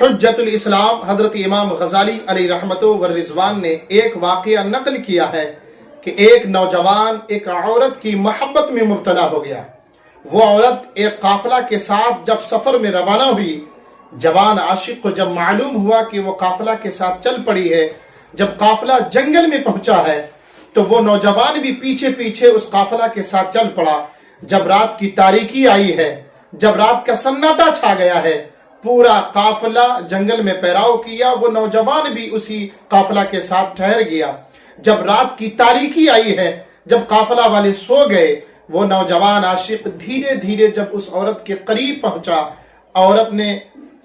حجت الاسلام حضرت امام غزالی علیہ رحمت و رضوان نے ایک واقعہ نقل کیا ہے کہ ایک نوجوان ایک عورت کی محبت میں مبتلا ہو گیا۔ وہ عورت ایک قافلہ کے ساتھ جب سفر میں روانہ ہوئی، جوان عاشق کو جب معلوم ہوا کہ وہ قافلہ کے ساتھ چل پڑی ہے، جب قافلہ جنگل میں پہنچا ہے تو وہ نوجوان بھی پیچھے پیچھے اس قافلہ کے ساتھ چل پڑا۔ جب رات کی تاریکی آئی ہے، جب رات کا سناٹا چھا گیا ہے، پورا قافلہ جنگل میں پیراؤ کیا، وہ نوجوان بھی اسی قافلہ کے ساتھ ٹھہر گیا۔ جب رات کی تاریکی آئی ہے، جب قافلہ والے سو گئے، وہ نوجوان عاشق دھیرے دھیرے جب اس عورت کے قریب پہنچا، عورت نے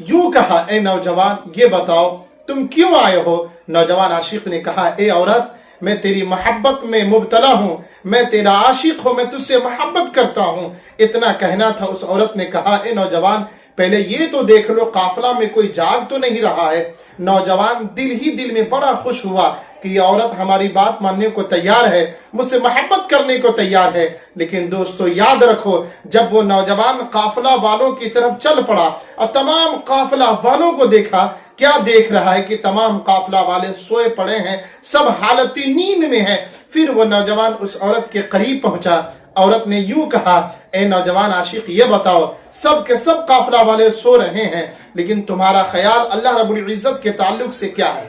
یوں کہا، اے نوجوان یہ بتاؤ تم کیوں آئے ہو؟ نوجوان عاشق نے کہا، اے عورت میں تیری محبت میں مبتلا ہوں، میں تیرا عاشق ہوں، میں تجھ سے محبت کرتا ہوں۔ اتنا کہنا تھا، اس عورت نے کہا، اے نوجوان پہلے یہ تو دیکھ لو قافلہ میں کوئی جاگ تو نہیں رہا ہے۔ نوجوان دل ہی دل میں بڑا خوش ہوا کہ یہ عورت ہماری بات ماننے کو تیار ہے، مجھ سے محبت کرنے کو تیار ہے۔ لیکن دوستو یاد رکھو، جب وہ نوجوان قافلہ والوں کی طرف چل پڑا اور تمام قافلہ والوں کو دیکھا، کیا دیکھ رہا ہے کہ تمام قافلہ والے سوئے پڑے ہیں، سب حالت نیند میں ہیں۔ پھر وہ نوجوان اس عورت کے قریب پہنچا، عورت نے یوں کہا، اے نوجوان عاشق یہ بتاؤ سب کے سب قافلہ والے سو رہے ہیں، لیکن تمہارا خیال اللہ رب العزت کے تعلق سے کیا ہے؟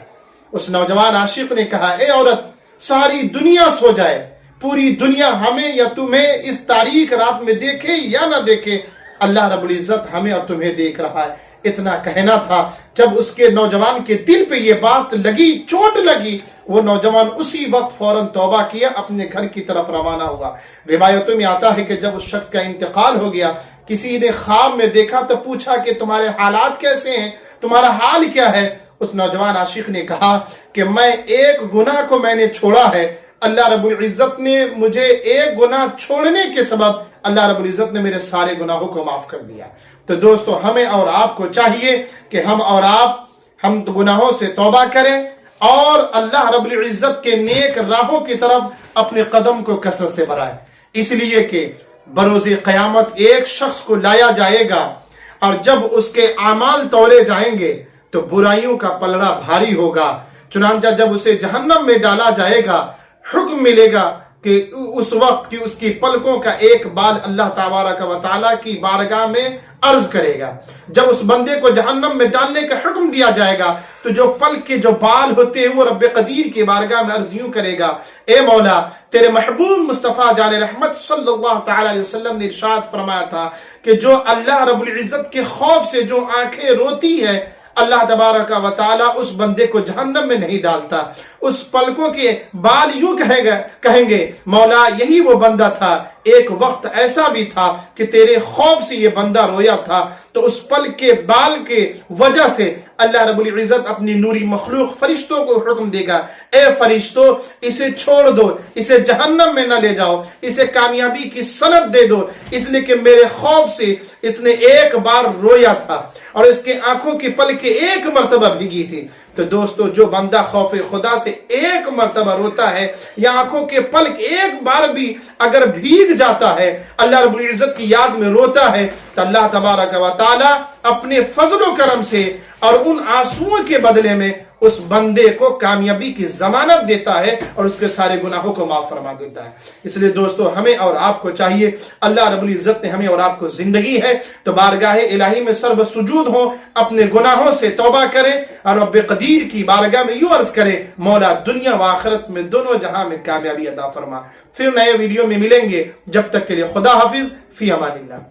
اس نوجوان عاشق نے کہا، اے عورت ساری دنیا سو جائے، پوری دنیا ہمیں یا تمہیں اس تاریک رات میں دیکھے یا نہ دیکھے، اللہ رب العزت ہمیں اور تمہیں دیکھ رہا ہے۔ اتنا کہنا تھا، جب اس کے نوجوان کے دل پہ یہ بات لگی، چوٹ لگی، وہ نوجوان اسی وقت فوراً توبہ کیا، اپنے گھر کی طرف روانہ ہوا۔ روایتوں میں آتا ہے کہ جب اس شخص کا انتقال ہو گیا، کسی نے خواب میں دیکھا تو پوچھا کہ تمہارے حالات کیسے ہیں، تمہارا حال کیا ہے؟ اس نوجوان عاشق نے کہا کہ میں ایک گناہ کو میں نے چھوڑا ہے، اللہ رب العزت نے مجھے ایک گناہ چھوڑنے کے سبب اللہ رب العزت نے میرے سارے گناہوں کو معاف کر دیا۔ تو دوستو ہمیں اور آپ کو چاہیے کہ ہم اور آپ ہم گناہوں سے توبہ کریں اور اللہ رب العزت کے نیک راہوں کی طرف اپنے قدم کو کثرت سے بڑھائیں، اس لیے کہ بروز قیامت ایک شخص کو لایا جائے گا اور جب اس کے اعمال تولے جائیں گے تو برائیوں کا پلڑا بھاری ہوگا۔ چنانچہ جب اسے جہنم میں ڈالا جائے گا، حکم ملے گا کہ اس وقت کی اس کی پلکوں کا ایک بال اللہ تبارک و تعالیٰ کی بارگاہ میں عرض کرے گا۔ جب اس بندے کو جہنم میں ڈالنے کا حکم دیا جائے گا تو جو پلک کے جو بال ہوتے ہیں وہ رب قدیر کی بارگاہ میں عرض یوں کرے گا، اے مولا تیرے محبوب مصطفیٰ جان رحمت صلی اللہ تعالی علیہ وسلم نے ارشاد فرمایا تھا کہ جو اللہ رب العزت کے خوف سے جو آنکھیں روتی ہے، اللہ تبارک و تعالیٰ اس بندے کو جہنم میں نہیں ڈالتا۔ اس پلکوں کے بال یوں کہیں گے، مولا یہی وہ بندہ تھا، ایک وقت ایسا بھی تھا کہ تیرے خوف سے یہ بندہ رویا تھا۔ تو اس پلک کے بال کے وجہ سے اللہ رب العزت اپنی نوری مخلوق فرشتوں کو حکم دے گا، اے فرشتوں اسے چھوڑ دو، اسے جہنم میں نہ لے جاؤ، اسے کامیابی کی سند دے دو، اس لیے کہ میرے خوف سے اس نے ایک بار رویا تھا اور اس کے آنکھوں کی پلکیں ایک مرتبہ بھیگی تھی۔ تو دوستو جو بندہ خوف خدا سے ایک مرتبہ روتا ہے یا آنکھوں کے پلک ایک بار بھی اگر بھیگ جاتا ہے، اللہ رب العزت کی یاد میں روتا ہے، تو اللہ تبارک و تعالی اپنے فضل و کرم سے اور ان آنسوؤں کے بدلے میں اس بندے کو کامیابی کی ضمانت دیتا ہے اور اس کے سارے گناہوں کو معاف فرما دیتا ہے۔ اس لیے دوستو ہمیں اور آپ کو چاہیے، اللہ رب العزت نے ہمیں اور آپ کو زندگی ہے تو بارگاہ الہی میں سر بسجود ہوں، اپنے گناہوں سے توبہ کریں اور رب قدیر کی بارگاہ میں یوں عرض کریں، مولا دنیا و آخرت میں دونوں جہاں میں کامیابی عطا فرما۔ پھر نئے ویڈیو میں ملیں گے، جب تک کے لیے خدا حافظ، فی امان اللہ۔